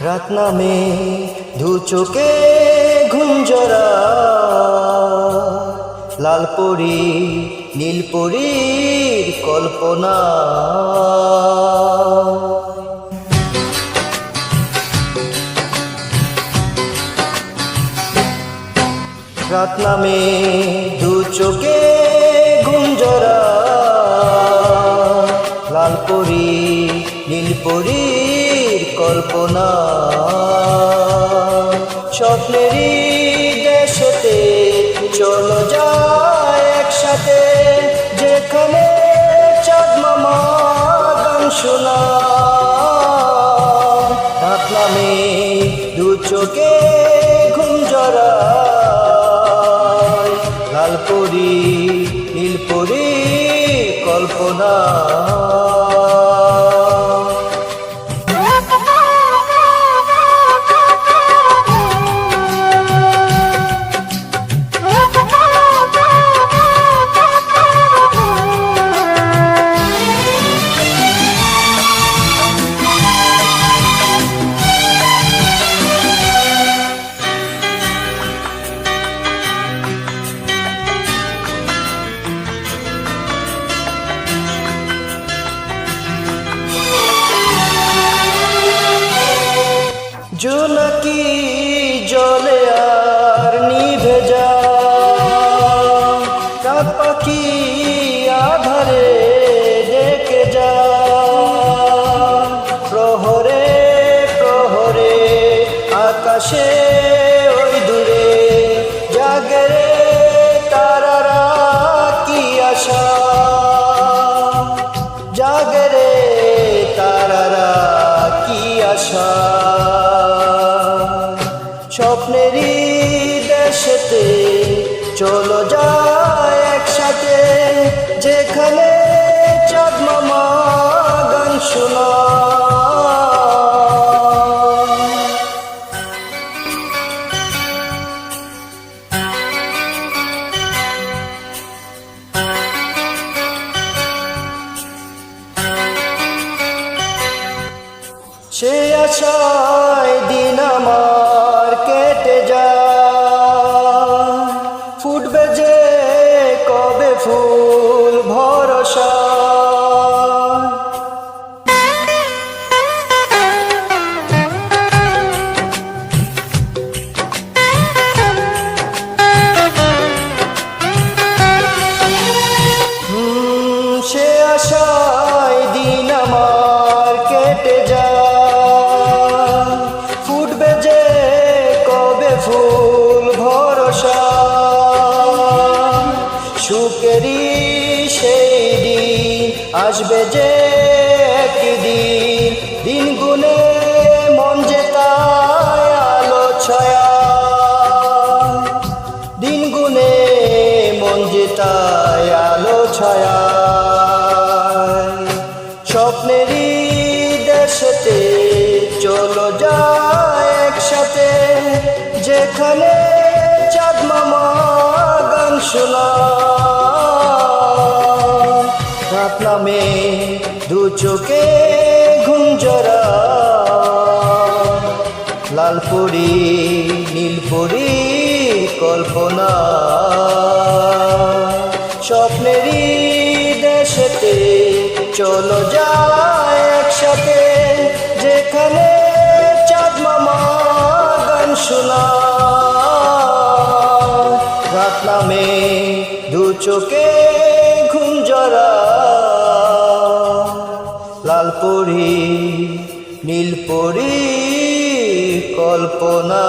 রাত নামে দু চোখে ঘুম জরা, লাল পরি নীল পরীর কল্পনা। রাত নামে দু চোখে ঘুম জরা, লাল পরি নীল পরীর কল্পনা। স্বপ্নেরই দেশেতে চলো যায় একসাথে, যেখানে চাঁদ মামা গান শোনা। রাত নামে দু চোখে ঘুম জরা, লাল পরি নীল পরীর কল্পনা। জোনাকি জলে আর নিভে যায়, কাক পাখি আধারে ডেকে যায়। প্রহরে প্রহরে আকাশে ওই দূরে জাগে রে তারারা, কি আশা জাগে রে তারারা, কি আশা। স্বপ্নেরই দেশেতে চলো যায় একসাথে, যেখানে চাঁদ মামা গান শোনা। সে আশায় দিন আমার কেটে যায়, ফুটবে যে কবে ফুল ভরসা। সে আশায় দিন আমার কেটে যায়, ফুটবে যে কবে ফুল ভরসা। সুখেরই সেই দিন আসবে যে একদিন, দিন গুনে মন যে তাই আলো ছায়া। দিন গুনে মন যে তাই আলো ছায়া। স্বপ্নেরই দেশেতে চলো যায় একসাথে, যেখানে চাঁদ মামা গান শোনা। রাত নামে দু চোখে ঘুম জরা, লাল পরি নীল পরীর কল্পনা। স্বপ্নেরই দেশেতে চলো যায় একসাথে, যেখানে চাঁদ মামা গান শোনা। রাত নামে দু চোখে ঘুম জরা, লাল পরি নীল পরীর কল্পনা।